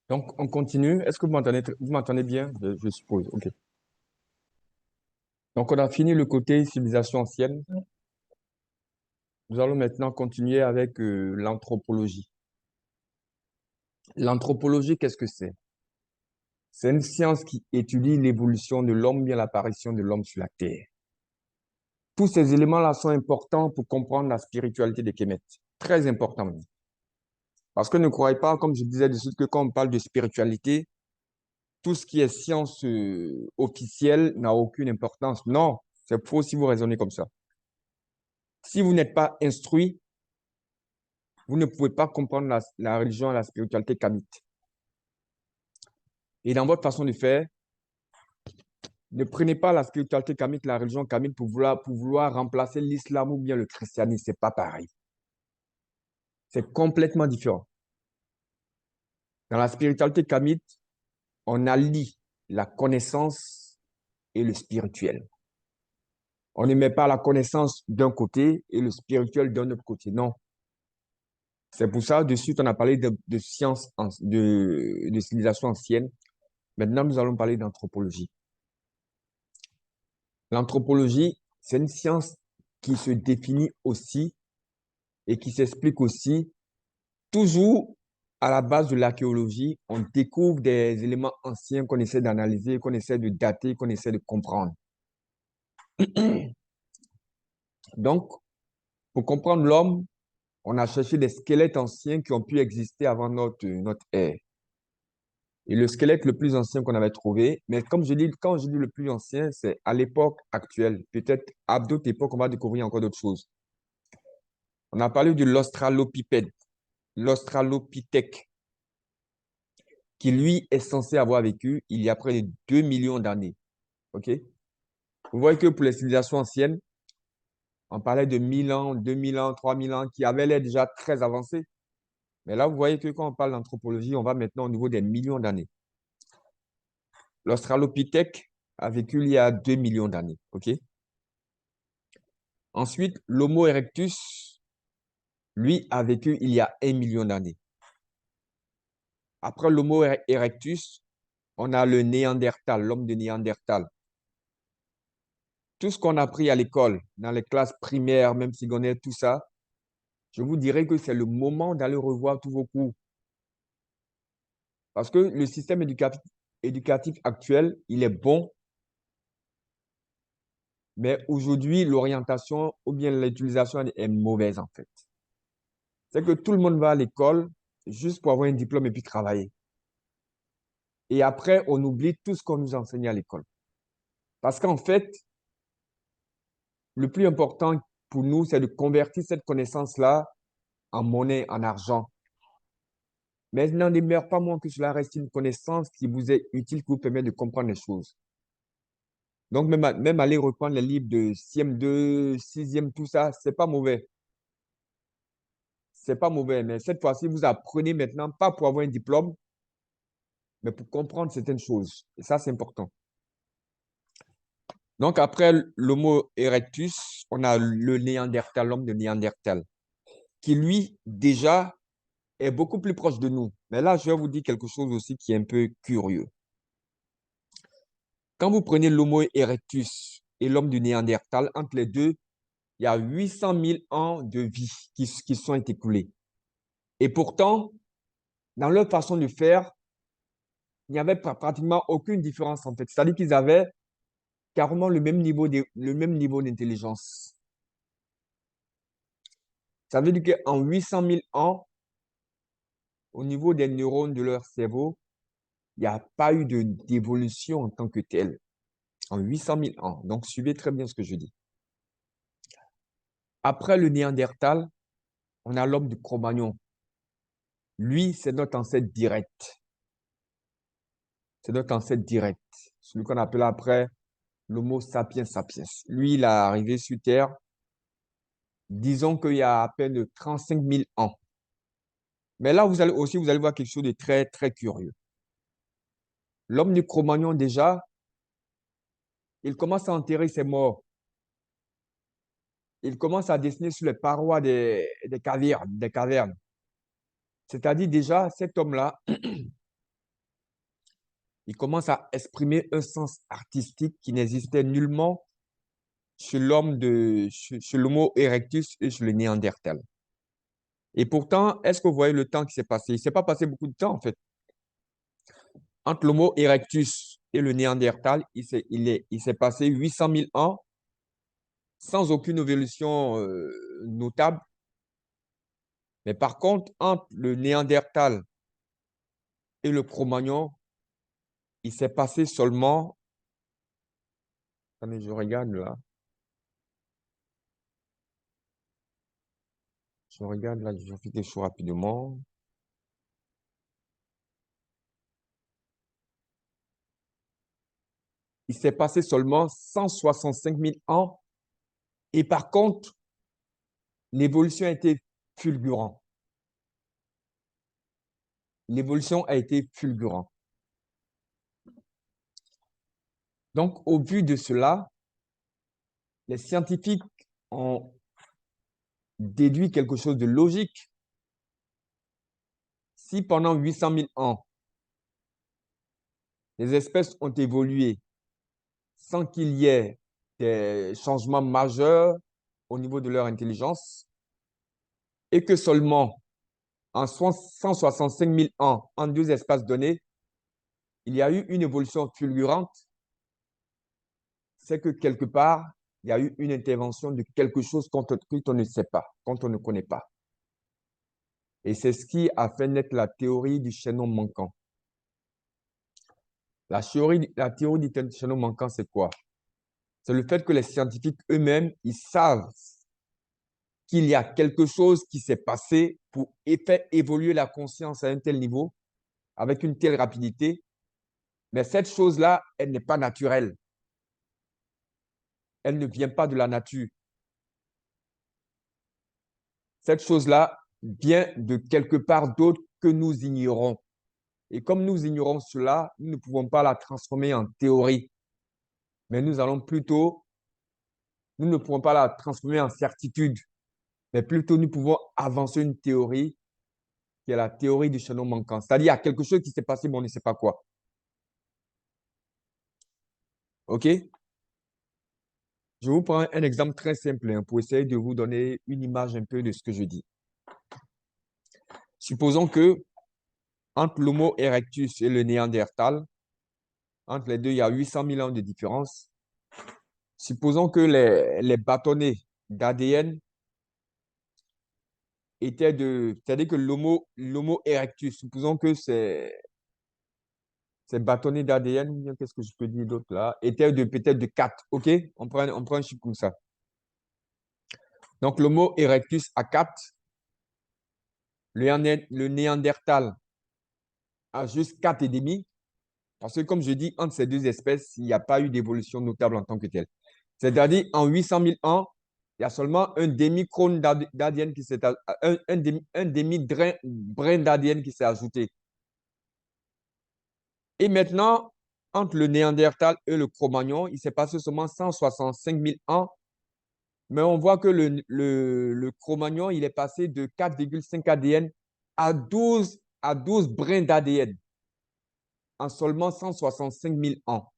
Donc, on continue. Est-ce que vous m'entendez bien? Je suppose. OK. Donc, on a fini le côté civilisation ancienne. Nous allons maintenant continuer avec l'anthropologie. L'anthropologie, qu'est-ce que c'est? C'est une science qui étudie l'évolution de l'homme, bien l'apparition de l'homme sur la Terre. Tous ces éléments-là sont importants pour comprendre la spiritualité des Kémètes. Très importants. Parce que ne croyez pas, comme je disais de suite, que quand on parle de spiritualité, tout ce qui est science officielle n'a aucune importance. Non, c'est faux si vous raisonnez comme ça. Si vous n'êtes pas instruit, vous ne pouvez pas comprendre la religion et la spiritualité kamite. Et dans votre façon de faire, ne prenez pas la spiritualité kamite, la religion kamite pour vouloir remplacer l'islam ou bien le christianisme. C'est pas pareil. C'est complètement différent. Dans la spiritualité kamite, on allie la connaissance et le spirituel. On ne met pas la connaissance d'un côté et le spirituel d'un autre côté. Non. C'est pour ça, de suite, on a parlé de sciences, de civilisation ancienne. Maintenant, nous allons parler d'anthropologie. L'anthropologie, c'est une science qui se définit aussi et qui s'explique aussi toujours à la base de l'archéologie. On découvre des éléments anciens qu'on essaie d'analyser, qu'on essaie de dater, qu'on essaie de comprendre. Donc, pour comprendre l'homme, on a cherché des squelettes anciens qui ont pu exister avant notre ère. Et le squelette le plus ancien qu'on avait trouvé, mais comme je dis, quand je dis le plus ancien, c'est à l'époque actuelle. Peut-être à d'autres époques, on va découvrir encore d'autres choses. On a parlé de l'australopithèque, l'australopithèque, qui lui est censé avoir vécu il y a près de 2 millions d'années. OK? Vous voyez que pour les civilisations anciennes, on parlait de 1000 ans, 2000 ans, 3000 ans, qui avaient l'air déjà très avancés. Mais là, vous voyez que quand on parle d'anthropologie, on va maintenant au niveau des millions d'années. L'australopithèque a vécu il y a 2 millions d'années. OK? Ensuite, l'Homo erectus, lui, a vécu il y a 1 million d'années. Après l'Homo erectus, on a le Néandertal, l'homme de Néandertal. Tout ce qu'on a appris à l'école, dans les classes primaires, même secondaires, tout ça, je vous dirais que c'est le moment d'aller revoir tous vos cours. Parce que le système éducatif actuel, il est bon, mais aujourd'hui, l'orientation ou bien l'utilisation est mauvaise en fait. C'est que tout le monde va à l'école juste pour avoir un diplôme et puis travailler. Et après, on oublie tout ce qu'on nous enseigne à l'école. Parce qu'en fait, le plus important pour nous, c'est de convertir cette connaissance-là en monnaie, en argent. Mais il n'en demeure pas moins que cela reste une connaissance qui vous est utile, qui vous permet de comprendre les choses. Donc, même aller reprendre les livres de CM2, 6e, tout ça, c'est pas mauvais. C'est pas mauvais. Mais cette fois-ci, vous apprenez maintenant, pas pour avoir un diplôme, mais pour comprendre certaines choses. Et ça, c'est important. Donc, après l'Homo erectus, on a le Néandertal, l'homme de Néandertal, qui lui, déjà, est beaucoup plus proche de nous. Mais là, je vais vous dire quelque chose aussi qui est un peu curieux. Quand vous prenez l'Homo erectus et l'homme du Néandertal, entre les deux, il y a 800 000 ans de vie qui sont écoulés. Et pourtant, dans leur façon de faire, il n'y avait pratiquement aucune différence en fait. C'est-à-dire qu'ils avaient carrément le même niveau d'intelligence. Ça veut dire qu'en 800 000 ans, au niveau des neurones de leur cerveau, il n'y a pas eu d'évolution en tant que telle. En 800 000 ans. Donc, suivez très bien ce que je dis. Après le Néandertal, on a l'homme du Cro-Magnon. Lui, c'est notre ancêtre direct. C'est notre ancêtre direct. Celui qu'on appelle après l'Homo sapiens sapiens. Lui, il est arrivé sur Terre, disons qu'il y a à peine 35 000 ans. Mais là, vous allez voir quelque chose de très, très curieux. L'homme du Cro-Magnon, déjà, il commence à enterrer ses morts. Il commence à dessiner sur les parois des cavernes. C'est-à-dire déjà, cet homme-là, il commence à exprimer un sens artistique qui n'existait nullement chez l'Homo erectus et chez le Néandertal. Et pourtant, est-ce que vous voyez le temps qui s'est passé? Il ne s'est pas passé beaucoup de temps, en fait. Entre l'Homo erectus et le Néandertal, il s'est passé 800 000 ans sans aucune évolution notable. Mais par contre, entre le Néandertal et le Cro-Magnon, il s'est passé seulement... Attendez, je regarde là. Je regarde là, je fais quelque chose rapidement. Il s'est passé seulement 165 000 ans. Et par contre, l'évolution a été fulgurante. L'évolution a été fulgurante. Donc, au vu de cela, les scientifiques ont déduit quelque chose de logique. Si pendant 800 000 ans, les espèces ont évolué sans qu'il y ait des changements majeurs au niveau de leur intelligence, et que seulement en 165 000 ans, en deux espaces donnés, il y a eu une évolution fulgurante, c'est que quelque part, il y a eu une intervention de quelque chose qu'on ne sait pas, qu'on ne connaît pas. Et c'est ce qui a fait naître la théorie du chaînon manquant. La théorie du chaînon manquant, c'est quoi? C'est le fait que les scientifiques eux-mêmes, ils savent qu'il y a quelque chose qui s'est passé pour faire évoluer la conscience à un tel niveau, avec une telle rapidité, mais cette chose-là, elle n'est pas naturelle. Elle ne vient pas de la nature. Cette chose-là vient de quelque part d'autre que nous ignorons. Et comme nous ignorons cela, nous ne pouvons pas la transformer en théorie, mais nous ne pouvons pas la transformer en certitude, mais plutôt nous pouvons avancer une théorie qui est la théorie du chaînon manquant. C'est-à-dire, il y a quelque chose qui s'est passé, mais on ne sait pas quoi. OK? Je vous prends un exemple très simple hein, pour essayer de vous donner une image un peu de ce que je dis. Supposons que entre l'Homo erectus et le Néandertal, entre les deux, il y a 800 000 ans de différence. Supposons que les bâtonnets d'ADN étaient c'est-à-dire que l'Homo erectus, supposons que ces bâtonnets d'ADN, qu'est-ce que je peux dire d'autre là, étaient peut-être de 4, OK? On prend un chiffre comme ça. Donc, l'Homo erectus a 4, le Néandertal a juste 4,5, parce que comme je dis, entre ces deux espèces, il n'y a pas eu d'évolution notable en tant que telle. C'est-à-dire, en 800 000 ans, il y a seulement un demi-crâne d'ADN qui s'est un demi-brin d'ADN qui s'est ajouté. Et maintenant, entre le Néandertal et le Cro-Magnon, il s'est passé seulement 165 000 ans. Mais on voit que le Cro-Magnon, il est passé de 4,5 ADN à 12 brins d'ADN en seulement 165 000 ans.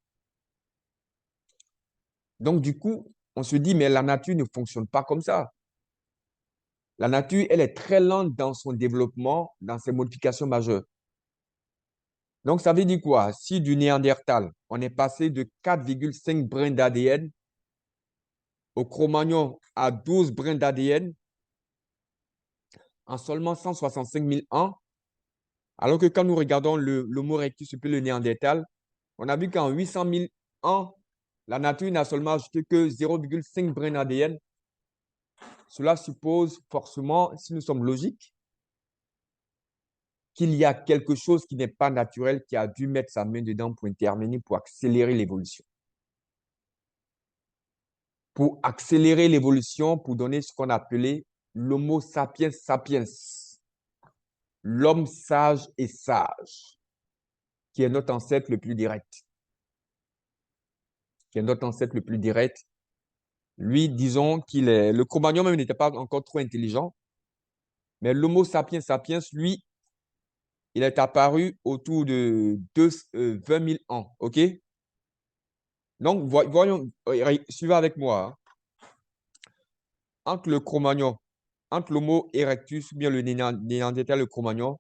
Donc, du coup, on se dit, mais la nature ne fonctionne pas comme ça. La nature, elle est très lente dans son développement, dans ses modifications majeures. Donc, ça veut dire quoi? Si du Néandertal, on est passé de 4,5 brins d'ADN au Cro-Magnon à 12 brins d'ADN en seulement 165 000 ans, alors que quand nous regardons l'Homo erectus et le Néandertal, on a vu qu'en 800 000 ans, la nature n'a seulement ajouté que 0,5 brins d'ADN. Cela suppose forcément, si nous sommes logiques, qu'il y a quelque chose qui n'est pas naturel qui a dû mettre sa main dedans pour intervenir, pour accélérer l'évolution. Pour accélérer l'évolution, pour donner ce qu'on appelait l'Homo sapiens sapiens, l'homme sage et sage, qui est notre ancêtre le plus direct. Qui est notre ancêtre le plus direct. Lui, disons qu'il est... Le Cro-Magnon même n'était pas encore trop intelligent, mais l'Homo sapiens sapiens, lui, Il est apparu autour de 20 000 ans, OK? Donc, voyons, suivez avec moi, hein. Entre le Cro-Magnon, entre l'Homo erectus ou bien le Néandertal et le Cro-Magnon,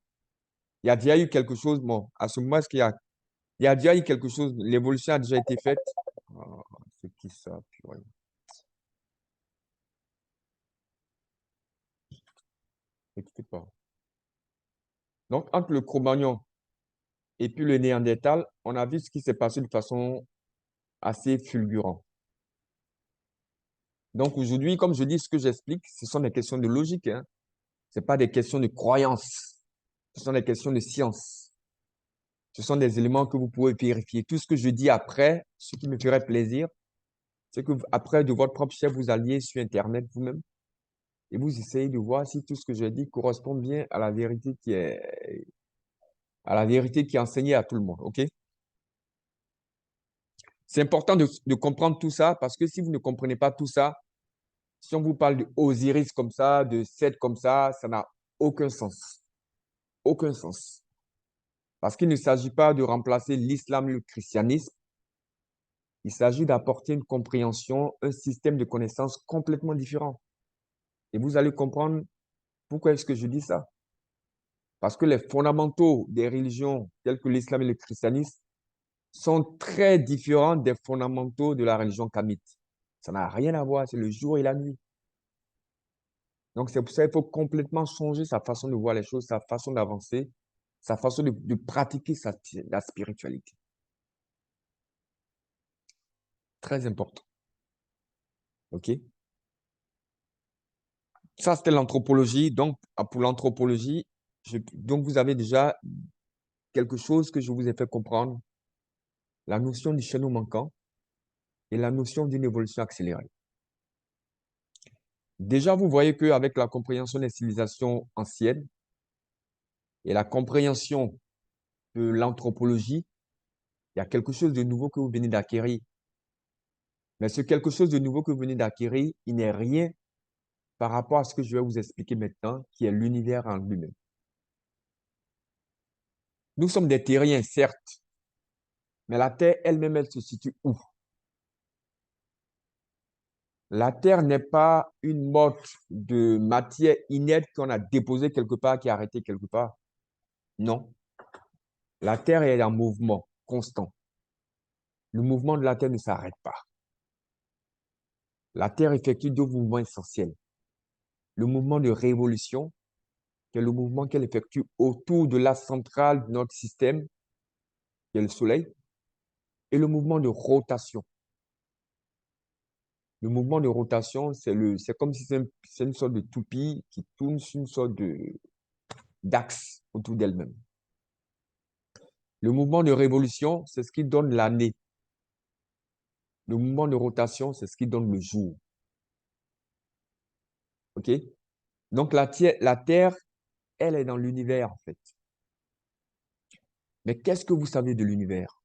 il y a déjà eu quelque chose. Bon, à ce moment, est-ce il y a déjà eu quelque chose, l'évolution a déjà été faite. Ah, c'est qui ça, purée? N'écoutez pas. Donc, entre le Cro-Magnon et puis le Néandertal, on a vu ce qui s'est passé de façon assez fulgurante. Donc, aujourd'hui, comme je dis, ce que j'explique, ce sont des questions de logique, hein. Ce pas des questions de croyance. Ce sont des questions de science. Ce sont des éléments que vous pouvez vérifier. Tout ce que je dis après, ce qui me ferait plaisir, c'est que après, de votre propre chef, vous alliez sur Internet vous-même et vous essayez de voir si tout ce que je dis correspond bien à la vérité qui est enseignée à tout le monde. OK? C'est important de comprendre tout ça parce que si vous ne comprenez pas tout ça, si on vous parle de Osiris comme ça, de Seth comme ça n'a aucun sens. Aucun sens. Parce qu'il ne s'agit pas de remplacer l'islam et le christianisme. Il s'agit d'apporter une compréhension, un système de connaissances complètement différent. Et vous allez comprendre pourquoi est-ce que je dis ça. Parce que les fondamentaux des religions telles que l'islam et le christianisme sont très différents des fondamentaux de la religion kamite. Ça n'a rien à voir, c'est le jour et la nuit. Donc c'est pour ça qu'il faut complètement changer sa façon de voir les choses, sa façon d'avancer, sa façon de pratiquer la spiritualité. Très important. OK? Ça, c'était l'anthropologie. Donc, pour l'anthropologie, donc vous avez déjà quelque chose que je vous ai fait comprendre, la notion du chaînon manquant et la notion d'une évolution accélérée. Déjà, vous voyez qu'avec la compréhension des civilisations anciennes et la compréhension de l'anthropologie, il y a quelque chose de nouveau que vous venez d'acquérir. Mais ce quelque chose de nouveau que vous venez d'acquérir, il n'est rien par rapport à ce que je vais vous expliquer maintenant, qui est l'univers en lui-même. Nous sommes des terriens, certes, mais la Terre elle-même, elle se situe où? La Terre n'est pas une motte de matière inerte qu'on a déposée quelque part, qui est arrêtée quelque part. Non. La Terre est en mouvement constant. Le mouvement de la Terre ne s'arrête pas. La Terre effectue deux mouvements essentiels. Le mouvement de révolution, qui est le mouvement qu'elle effectue autour de la centrale de notre système, qui est le Soleil, et le mouvement de rotation. Le mouvement de rotation, c'est comme si c'est une sorte de toupie qui tourne sur une sorte d'axe autour d'elle-même. Le mouvement de révolution, c'est ce qui donne l'année. Le mouvement de rotation, c'est ce qui donne le jour. OK? Donc, la Terre, elle est dans l'univers, en fait. Mais qu'est-ce que vous savez de l'univers?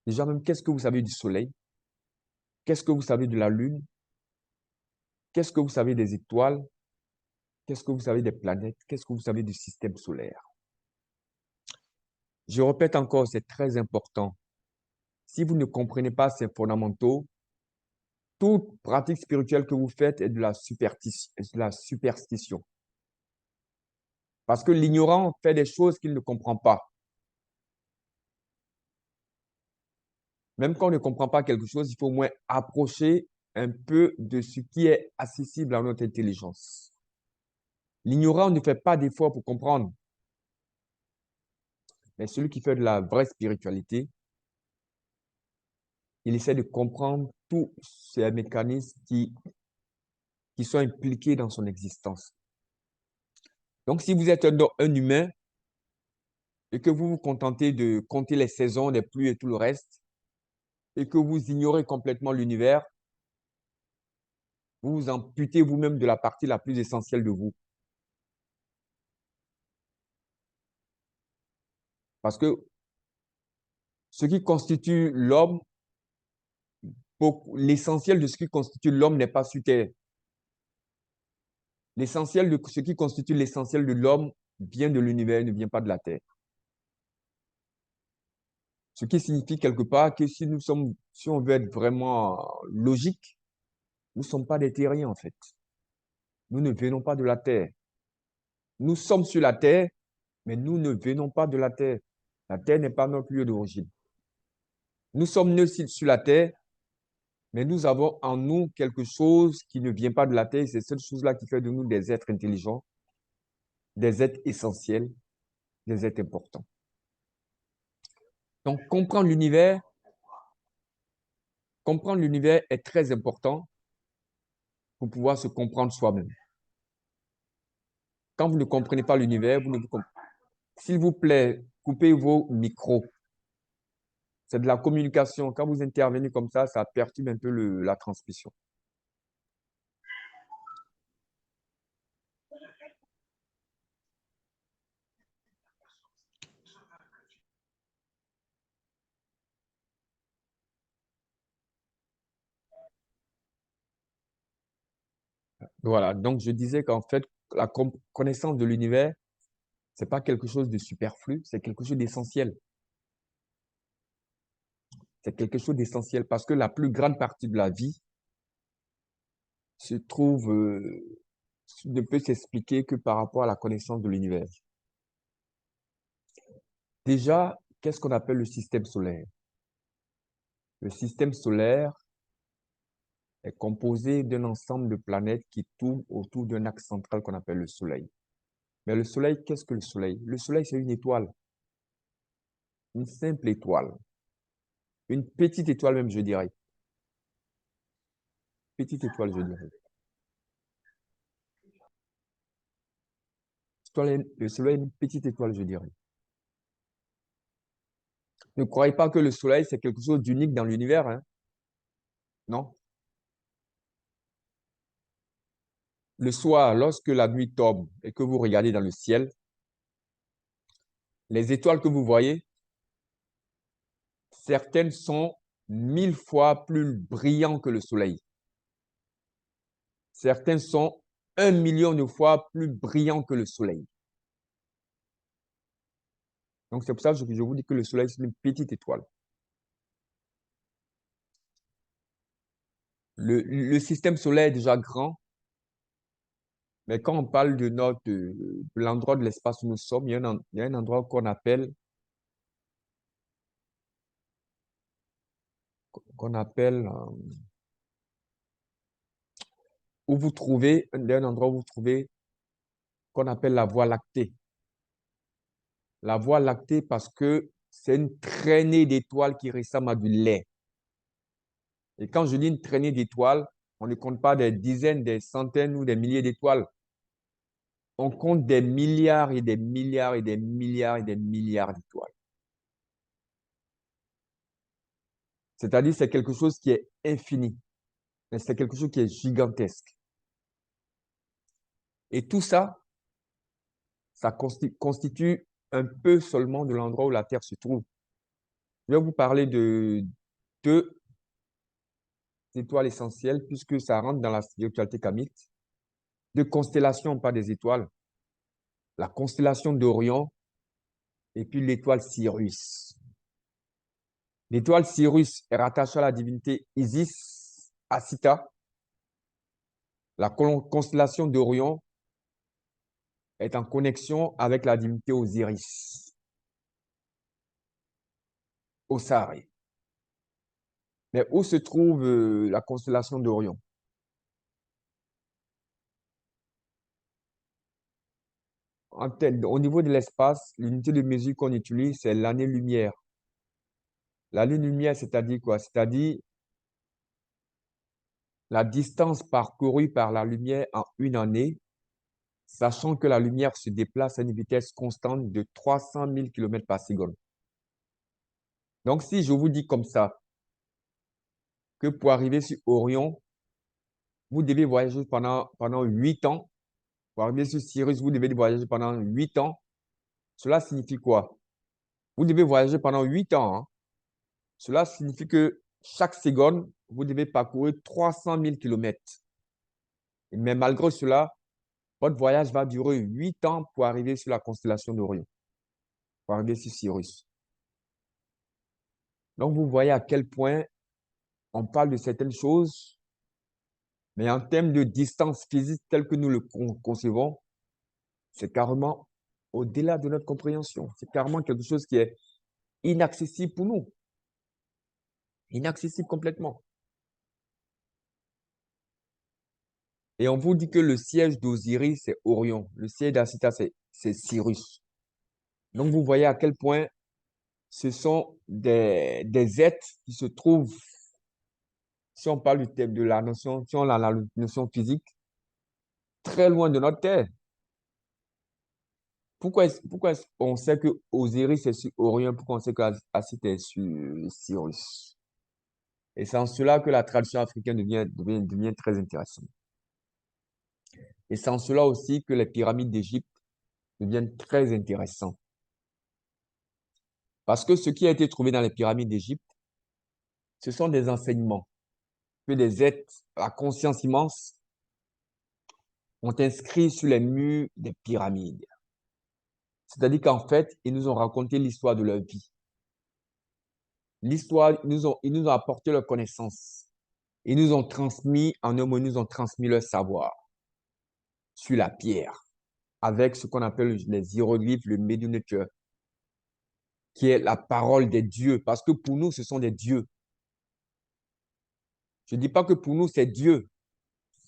Déjà même, qu'est-ce que vous savez du Soleil? Qu'est-ce que vous savez de la Lune? Qu'est-ce que vous savez des étoiles? Qu'est-ce que vous savez des planètes? Qu'est-ce que vous savez du système solaire? Je répète encore, c'est très important. Si vous ne comprenez pas ces fondamentaux, toute pratique spirituelle que vous faites est de la superstition. Parce que l'ignorant fait des choses qu'il ne comprend pas. Même quand on ne comprend pas quelque chose, il faut au moins approcher un peu de ce qui est accessible à notre intelligence. L'ignorant ne fait pas d'efforts pour comprendre. Mais celui qui fait de la vraie spiritualité, il essaie de comprendre tous ces mécanismes qui sont impliqués dans son existence. Donc, si vous êtes un humain et que vous vous contentez de compter les saisons, les pluies et tout le reste, et que vous ignorez complètement l'univers, vous vous amputez vous-même de la partie la plus essentielle de vous. Parce que ce qui constitue l'homme, l'essentiel de ce qui constitue l'homme n'est pas sur Terre. L'essentiel de ce qui constitue l'essentiel de l'homme vient de l'univers, ne vient pas de la Terre. Ce qui signifie quelque part que si on veut être vraiment logique, nous ne sommes pas des terriens en fait. Nous ne venons pas de la Terre. Nous sommes sur la Terre, mais nous ne venons pas de la Terre. La Terre n'est pas notre lieu d'origine. Nous sommes nés sur la Terre, mais nous avons en nous quelque chose qui ne vient pas de la Terre. C'est cette chose-là qui fait de nous des êtres intelligents, des êtres essentiels, des êtres importants. Donc, comprendre l'univers est très important pour pouvoir se comprendre soi-même. Quand vous ne comprenez pas l'univers, vous ne vous comprenez. S'il vous plaît, coupez vos micros. C'est de la communication. Quand vous intervenez comme ça perturbe un peu la transmission. Voilà. Donc, je disais qu'en fait, la connaissance de l'univers, c'est pas quelque chose de superflu, c'est quelque chose d'essentiel. C'est quelque chose d'essentiel parce que la plus grande partie de la vie se trouve, ne peut s'expliquer que par rapport à la connaissance de l'univers. Déjà, qu'est-ce qu'on appelle le système solaire? Le système solaire est composé d'un ensemble de planètes qui tournent autour d'un axe central qu'on appelle le Soleil. Mais le Soleil, qu'est-ce que le Soleil? Le Soleil, c'est une étoile, une simple étoile, une petite étoile même, je dirais. Petite étoile, je dirais. Le Soleil est une petite étoile, je dirais. Ne croyez pas que le Soleil, c'est quelque chose d'unique dans l'univers, hein? Non. Le soir, lorsque la nuit tombe et que vous regardez dans le ciel, les étoiles que vous voyez, certaines sont 1000 fois plus brillantes que le Soleil. Certaines sont 1 million de fois plus brillantes que le Soleil. Donc, c'est pour ça que je vous dis que le Soleil, c'est une petite étoile. Le système solaire est déjà grand, mais quand on parle de l'endroit de l'espace où nous sommes, il y a un endroit qu'on appelle, où vous trouvez, un endroit où vous trouvez, qu'on appelle la Voie lactée. La Voie lactée parce que c'est une traînée d'étoiles qui ressemble à du lait. Et quand je dis une traînée d'étoiles, on ne compte pas des dizaines, des centaines ou des milliers d'étoiles. On compte des milliards et des milliards et des milliards et des milliards d'étoiles. C'est-à-dire, c'est quelque chose qui est infini, mais c'est quelque chose qui est gigantesque. Et tout ça, ça constitue un peu seulement de l'endroit où la Terre se trouve. Je vais vous parler de deux étoiles essentielles, puisque ça rentre dans la spiritualité kamite, deux constellations, pas des étoiles. La constellation d'Orion et puis l'étoile Sirius. L'étoile Sirius est rattachée à la divinité Isis, Asita. La constellation d'Orion est en connexion avec la divinité Osiris, Osare. Mais où se trouve la constellation d'Orion? Au niveau de l'espace, l'unité de mesure qu'on utilise, c'est l'année-lumière. L'année-lumière, c'est-à-dire quoi? C'est-à-dire la distance parcourue par la lumière en une année, sachant que la lumière se déplace à une vitesse constante de 300 000 km par seconde. Donc, si je vous dis comme ça, que pour arriver sur Orion, vous devez voyager pendant 8 ans. Pour arriver sur Sirius, vous devez voyager pendant 8 ans. Cela signifie quoi? Vous devez voyager pendant 8 ans, hein. Cela signifie que chaque seconde, vous devez parcourir 300 000 km. Mais malgré cela, Votre voyage va durer 8 ans pour arriver sur la constellation d'Orion, pour arriver sur Sirius. Donc, vous voyez à quel point on parle de certaines choses, mais en termes de distance physique telle que nous le concevons, c'est carrément au-delà de notre compréhension. C'est carrément quelque chose qui est inaccessible pour nous. Inaccessible complètement. Et on vous dit que le siège d'Osiris, c'est Orion. Le siège d'Asita, c'est Sirius. Donc, vous voyez à quel point ce sont des êtres qui se trouvent, si on parle du thème de la notion, si on a la notion physique, très loin de notre Terre. Pourquoi on sait que Osiris est sur Orion, pourquoi on sait que Asita est sur Sirius? Et c'est en cela que la tradition africaine devient très intéressante. Et c'est en cela aussi que les pyramides d'Égypte deviennent très intéressantes. Parce que ce qui a été trouvé dans les pyramides d'Égypte, ce sont des enseignements que des êtres à conscience immense ont inscrits sur les murs des pyramides. C'est-à-dire qu'en fait, ils nous ont raconté l'histoire de leur vie. L'histoire, ils nous ont apporté leur connaissance. Ils nous ont transmis, en un mot, ils nous ont transmis leur savoir sur la pierre, avec ce qu'on appelle les hiéroglyphes, le Medunnature, qui est la parole des dieux, parce que pour nous, ce sont des dieux. Je ne dis pas que pour nous, c'est Dieu.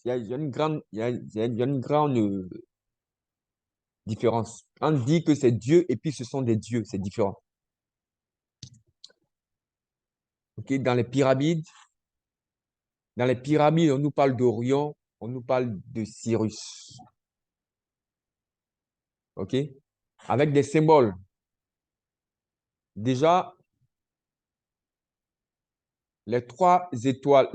Il y a une grande, il y a une grande différence. On dit que c'est Dieu et puis ce sont des dieux, c'est différent. Ok, dans les pyramides, on nous parle d'Orion, on nous parle de Cyrus. Ok, avec des symboles. Déjà, les trois étoiles,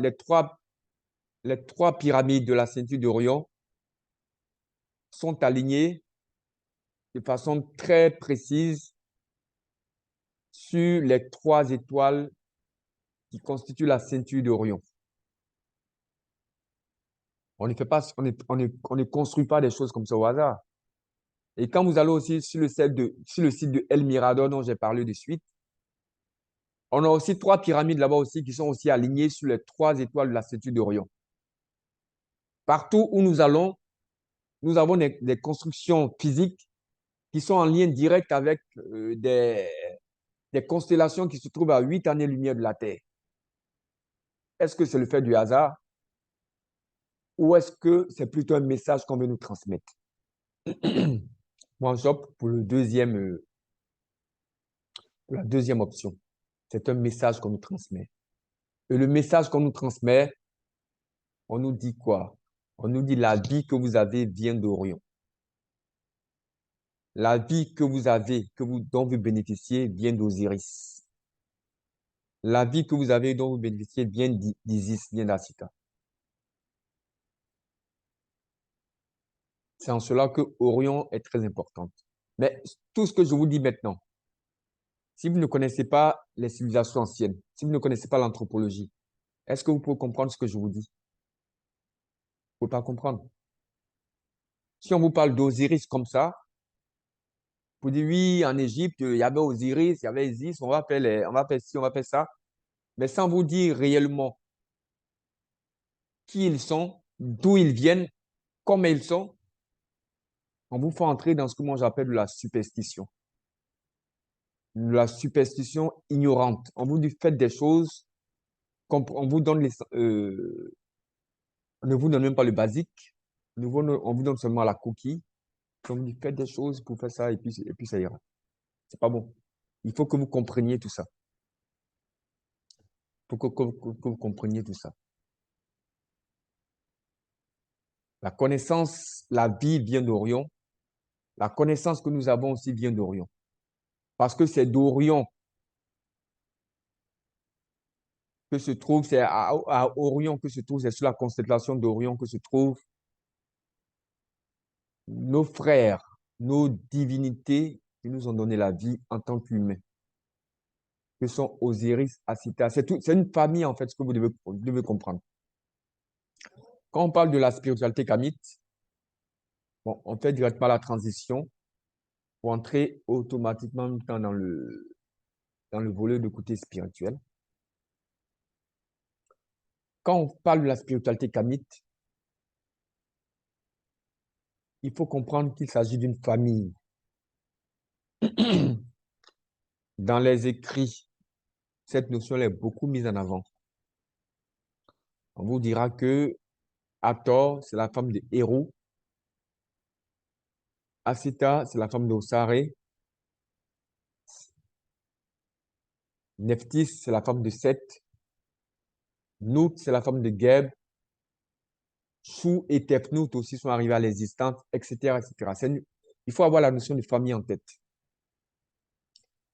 les trois pyramides de la ceinture d'Orion sont alignées de façon très précise sur les trois étoiles qui constituent la ceinture d'Orion. On ne fait pas, on ne construit pas des choses comme ça au hasard. Et quand vous allez aussi sur le site de El Mirador dont j'ai parlé de suite, on a aussi trois pyramides là-bas aussi qui sont aussi alignées sur les trois étoiles de la ceinture d'Orion. Partout où nous allons, nous avons des constructions physiques qui sont en lien direct avec des constellations qui se trouvent à 8 années-lumière de la Terre. Est-ce que c'est le fait du hasard ou est-ce que c'est plutôt un message qu'on veut nous transmettre? Moi, j'opte pour la deuxième option. C'est un message qu'on nous transmet. Et le message qu'on nous transmet, on nous dit quoi? On nous dit la vie que vous avez vient d'Orion. La vie que vous avez, dont vous bénéficiez, vient d'Osiris. La vie que vous avez, dont vous bénéficiez, vient d'Isis, vient d'Asita. C'est en cela que Orion est très importante. Mais tout ce que je vous dis maintenant, si vous ne connaissez pas les civilisations anciennes, si vous ne connaissez pas l'anthropologie, est-ce que vous pouvez comprendre ce que je vous dis? Vous ne pouvez pas comprendre. Si on vous parle d'Osiris comme ça, vous dites oui, en Égypte, il y avait Osiris, il y avait Isis, on va faire ci, on va faire ça, mais sans vous dire réellement qui ils sont, d'où ils viennent, comment ils sont, on vous fait entrer dans ce que moi j'appelle la superstition. La superstition ignorante. On vous dit faites des choses, on vous donne on ne vous donne même pas le basique, on vous donne seulement la coquille. On vous dit faites des choses pour faire ça et puis ça ira. C'est pas bon. Il faut que vous compreniez tout ça. Il faut que vous compreniez tout ça. La connaissance, la vie vient d'Orion. La connaissance que nous avons aussi vient d'Orion. Parce que c'est d'Orion que se trouve, c'est à Orion que se trouve, c'est sur la constellation d'Orion que se trouvent nos frères, nos divinités qui nous ont donné la vie en tant qu'humains, que sont Osiris, Asita. C'est une famille, en fait, ce que vous devez comprendre. Quand on parle de la spiritualité kamite, Bon, on fait directement la transition pour entrer automatiquement dans le volet de côté spirituel. Quand on parle de la spiritualité kamite, il faut comprendre qu'il s'agit d'une famille. Dans les écrits, cette notion est beaucoup mise en avant. On vous dira que Hathor, c'est la femme de Héru. Asita, c'est la femme d'Osare. Nephthys, c'est la femme de Seth. Nout, c'est la femme de Geb. Shu et Tefnout aussi sont arrivés à l'existence, etc., etc. Il faut avoir la notion de famille en tête.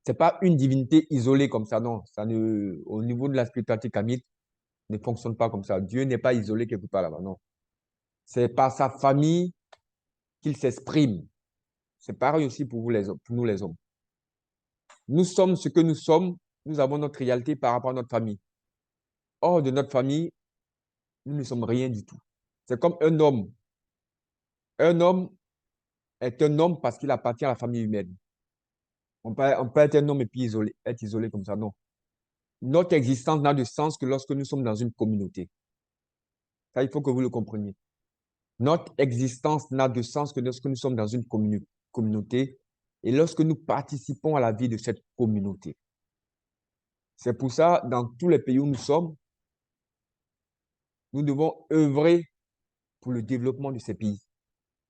C'est pas une divinité isolée comme ça, non. Au niveau de la spiritualité kamite, ne fonctionne pas comme ça. Dieu n'est pas isolé quelque part là-bas, non. C'est par sa famille qu'il s'exprime. C'est pareil aussi pour vous les hommes, pour nous les hommes. Nous sommes ce que nous sommes, nous avons notre réalité par rapport à notre famille. Hors de notre famille, nous ne sommes rien du tout. C'est comme un homme. Un homme est un homme parce qu'il appartient à la famille humaine. On peut être un homme et puis être isolé comme ça, non. Notre existence n'a de sens que lorsque nous sommes dans une communauté. Ça, il faut que vous le compreniez. Notre existence n'a de sens que lorsque nous sommes dans une communauté et lorsque nous participons à la vie de cette communauté. C'est pour ça, dans tous les pays où nous sommes, nous devons œuvrer pour le développement de ces pays.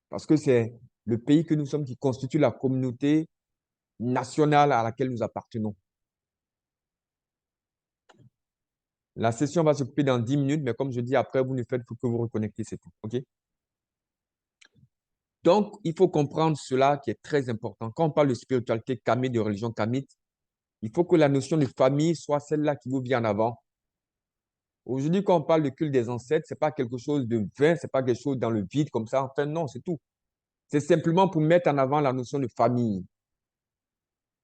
Parce que c'est le pays que nous sommes qui constitue la communauté nationale à laquelle nous appartenons. La session va s'occuper dans 10 minutes, mais comme je dis, après, vous ne faites que vous reconnecter, c'est tout. OK? Donc, il faut comprendre cela qui est très important. Quand on parle de spiritualité kamite, de religion kamite, il faut que la notion de famille soit celle-là qui vous vient en avant. Aujourd'hui, quand on parle de culte des ancêtres, ce n'est pas quelque chose de vain, ce n'est pas quelque chose dans le vide comme ça. Enfin, non, c'est tout. C'est simplement pour mettre en avant la notion de famille.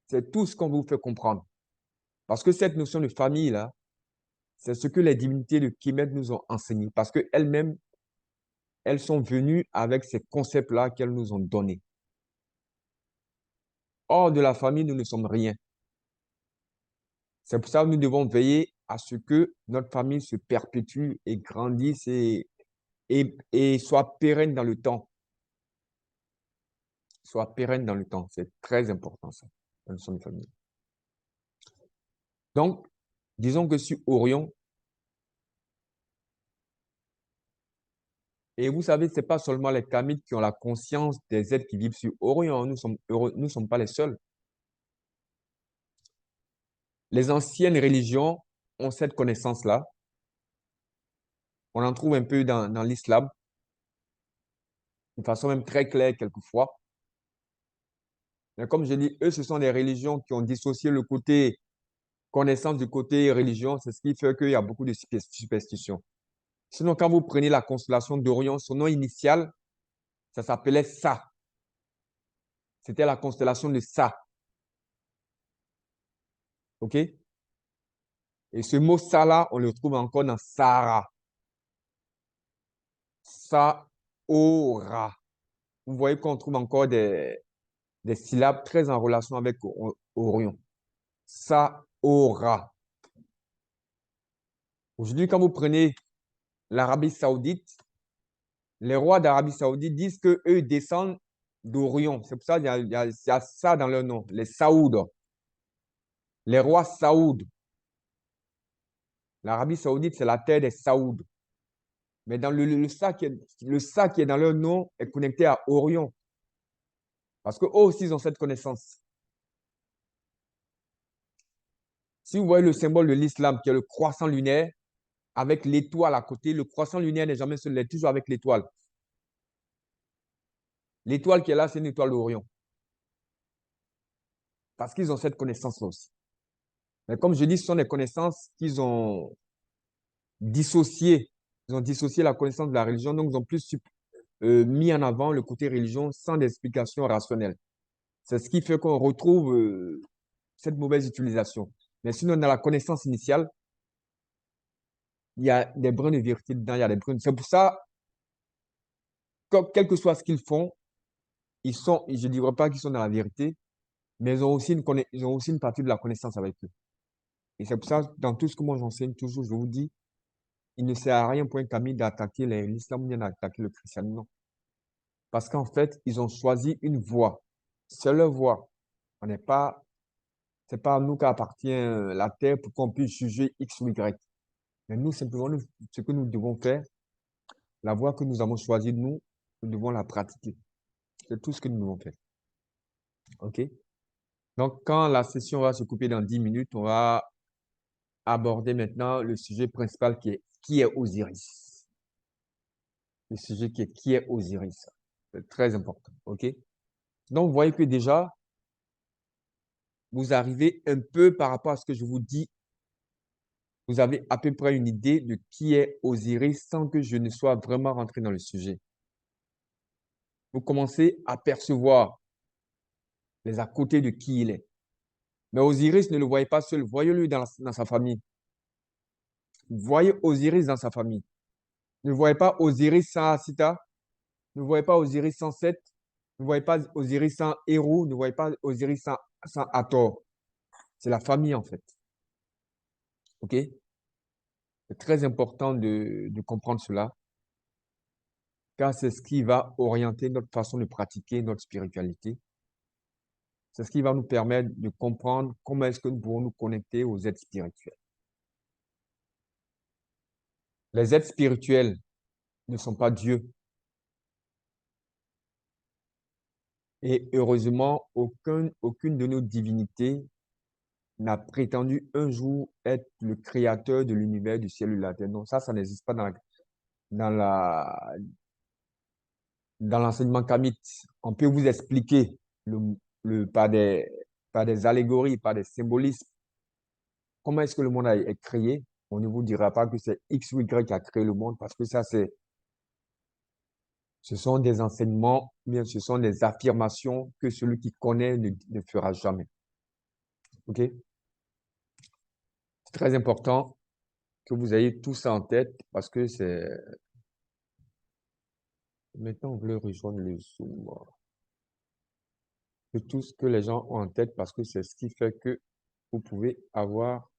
C'est tout ce qu'on vous fait comprendre. Parce que cette notion de famille-là, c'est ce que les divinités de Kemet nous ont enseigné. Parce qu'elles-mêmes, elles sont venues avec ces concepts-là qu'elles nous ont donnés. Hors de la famille, nous ne sommes rien. C'est pour ça que nous devons veiller à ce que notre famille se perpétue et grandisse et soit pérenne dans le temps. Soit pérenne dans le temps. C'est très important, ça, la notion de famille. Donc, disons que sur Orion, et vous savez, ce n'est pas seulement les Kamites qui ont la conscience des êtres qui vivent sur Orion. Nous sommes pas les seuls. Les anciennes religions ont cette connaissance-là. On en trouve un peu dans l'islam, de façon même très claire quelquefois. Mais comme je dis, eux, ce sont des religions qui ont dissocié le côté connaissance du côté religion. C'est ce qui fait qu'il y a beaucoup de superstitions. Sinon, quand vous prenez la constellation d'Orion, son nom initial, ça s'appelait Sa. C'était la constellation de Sa. OK? Et ce mot Sa-là, on le trouve encore dans Sahara. Sa-ora. Vous voyez qu'on trouve encore des syllabes très en relation avec Orion. Sa-ora. Aujourd'hui, quand vous prenez l'Arabie Saoudite, les rois d'Arabie Saoudite disent qu'eux descendent d'Orion. C'est pour ça qu'il y a ça dans leur nom, les Saouds. Les rois Saouds. L'Arabie Saoudite, c'est la terre des Saouds. Mais dans le sa qui est dans leur nom est connecté à Orion. Parce qu'eux aussi, ils ont cette connaissance. Si vous voyez le symbole de l'islam, qui est le croissant lunaire, avec l'étoile à côté, le croissant lunaire n'est jamais seul, il est toujours avec l'étoile. L'étoile qui est là, c'est une étoile d'Orion. Parce qu'ils ont cette connaissance-là aussi. Mais comme je dis, ce sont des connaissances qu'ils ont dissociées. Ils ont dissocié la connaissance de la religion, donc ils ont plus mis en avant le côté religion sans explication rationnelle. C'est ce qui fait qu'on retrouve cette mauvaise utilisation. Mais sinon, dans la connaissance initiale, il y a des brins de vérité dedans, il y a des brins. C'est pour ça, quel que soit ce qu'ils font, je ne dirais pas qu'ils sont dans la vérité, mais ils ont aussi une partie de la connaissance avec eux. Et c'est pour ça, dans tout ce que moi j'enseigne toujours, je vous dis, il ne sert à rien pour un Camille d'attaquer l'islam ou bien d'attaquer le christianisme. Non. Parce qu'en fait, ils ont choisi une voie. C'est leur voie. On n'est pas, c'est pas à nous qu'appartient la terre pour qu'on puisse juger X ou Y. Mais nous, simplement, ce que nous devons faire, la voie que nous avons choisie, nous devons la pratiquer. C'est tout ce que nous devons faire. OK? Donc, quand la session va se couper dans 10 minutes, on va aborder maintenant le sujet principal qui est Osiris. Le sujet qui est Osiris. C'est très important. OK? Donc, vous voyez que déjà, vous arrivez un peu par rapport à ce que je vous dis. Vous avez à peu près une idée de qui est Osiris sans que je ne sois vraiment rentré dans le sujet. Vous commencez à percevoir les à côté de qui il est. Mais Osiris, ne le voyez pas seul. Voyez-le dans sa famille. Voyez Osiris dans sa famille. Ne voyez pas Osiris sans Asita. Ne voyez pas Osiris sans Seth. Ne voyez pas Osiris sans Héros. Ne voyez pas Osiris sans Hathor. C'est la famille, en fait. OK? C'est très important de comprendre cela, car c'est ce qui va orienter notre façon de pratiquer notre spiritualité. C'est ce qui va nous permettre de comprendre comment est-ce que nous pouvons nous connecter aux êtres spirituels. Les êtres spirituels ne sont pas Dieu. Et heureusement, aucune de nos divinités n'a prétendu un jour être le créateur de l'univers, du ciel et de la terre. Non, ça n'existe pas dans la, dans l'enseignement kamite. On peut vous expliquer par par des allégories, par des symbolismes, comment est-ce que le monde est créé. On ne vous dira pas que c'est X ou Y qui a créé le monde parce que ça, ce sont des enseignements, bien, ce sont des affirmations que celui qui connaît ne fera jamais. OK? C'est très important que vous ayez tout ça en tête parce que c'est... Maintenant, on veut rejoindre le Zoom. Que tout ce que les gens ont en tête parce que c'est ce qui fait que vous pouvez avoir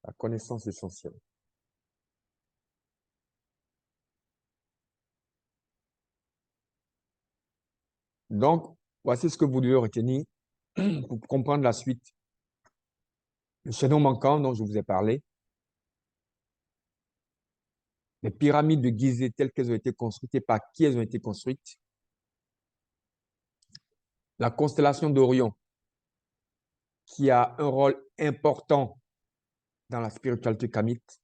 la connaissance essentielle. Donc, voici ce que vous devez retenir pour comprendre la suite. Le chaînon manquant dont je vous ai parlé, les pyramides de Gizeh telles qu'elles ont été construites et par qui elles ont été construites, la constellation d'Orion qui a un rôle important dans la spiritualité kamite.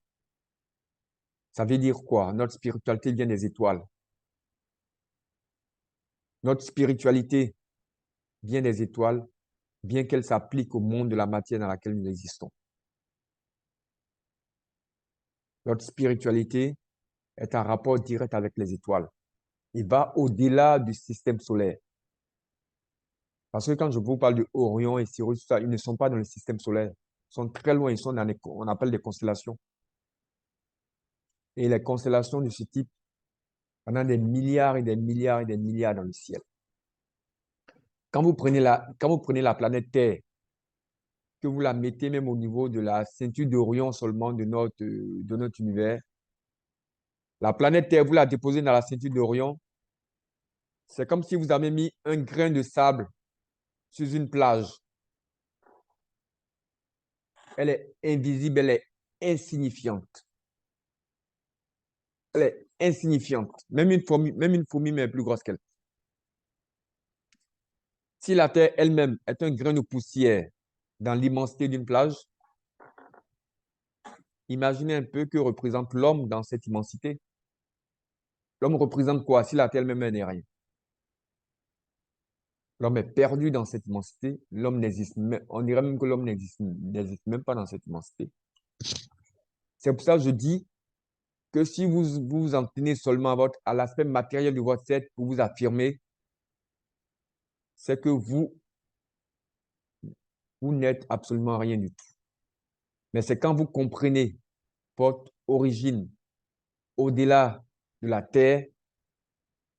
Ça veut dire quoi? Notre spiritualité vient des étoiles. Notre spiritualité vient des étoiles, bien qu'elle s'applique au monde de la matière dans laquelle nous existons. Notre spiritualité est en rapport direct avec les étoiles. Il va au-delà du système solaire. Parce que quand je vous parle de Orion et Sirius, ça, ils ne sont pas dans le système solaire. Ils sont très loin, ils sont dans on appelle des constellations. Et les constellations de ce type, on a des milliards et des milliards et des milliards dans le ciel. Quand vous prenez la planète Terre, que vous la mettez même au niveau de la ceinture d'Orion seulement de notre univers, la planète Terre, vous la déposez dans la ceinture d'Orion, c'est comme si vous avez mis un grain de sable sur une plage. Elle est invisible, elle est insignifiante. Elle est insignifiante. Même une fourmi, mais plus grosse qu'elle. Si la Terre elle-même est un grain de poussière dans l'immensité d'une plage, imaginez un peu que représente l'homme dans cette immensité. L'homme représente quoi si la Terre elle-même n'est rien? L'homme est perdu dans cette immensité. L'homme n'existe même, on dirait même que l'homme n'existe même pas dans cette immensité. C'est pour ça que je dis que si vous en tenez seulement à l'aspect matériel de votre être pour vous affirmer, c'est que vous n'êtes absolument rien du tout. Mais c'est quand vous comprenez votre origine au-delà de la terre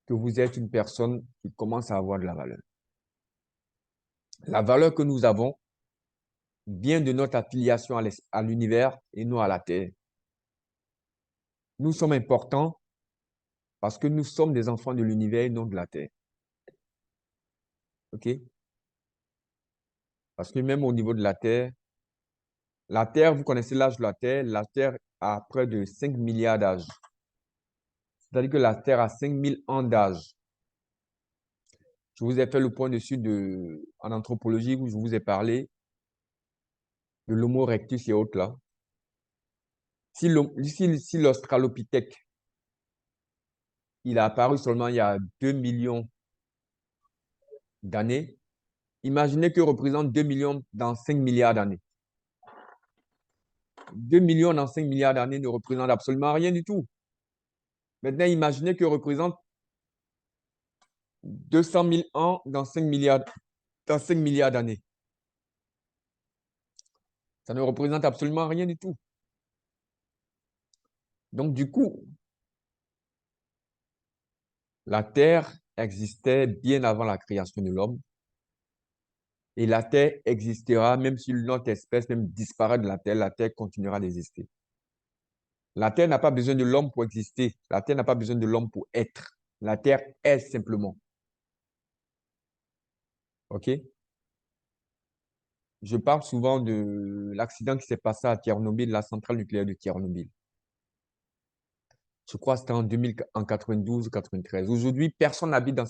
que vous êtes une personne qui commence à avoir de la valeur. La valeur que nous avons vient de notre affiliation à l'univers et non à la Terre. Nous sommes importants parce que nous sommes des enfants de l'univers et non de la Terre. OK? Parce que même au niveau de la Terre, vous connaissez l'âge de la Terre a près de 5 milliards d'âges. C'est-à-dire que la Terre a 5000 ans d'âge. Je vous ai fait le point dessus en anthropologie où je vous ai parlé de l'Homo erectus et autres là. Si l'Australopithèque, il a apparu seulement il y a 2 millions d'années, imaginez que représente 2 millions dans 5 milliards d'années. 2 millions dans 5 milliards d'années ne représente absolument rien du tout. Maintenant, imaginez que représente 200 000 ans dans 5 milliards d'années. Ça ne représente absolument rien du tout. Donc, du coup, la Terre existait bien avant la création de l'homme. Et la Terre existera, même si notre espèce même disparaît de la Terre continuera d'exister. La Terre n'a pas besoin de l'homme pour exister. La Terre n'a pas besoin de l'homme pour être. La Terre est simplement. OK? Je parle souvent de l'accident qui s'est passé à Tchernobyl, la centrale nucléaire de Tchernobyl. Je crois que c'était en 92 ou 93. Aujourd'hui, personne n'habite dans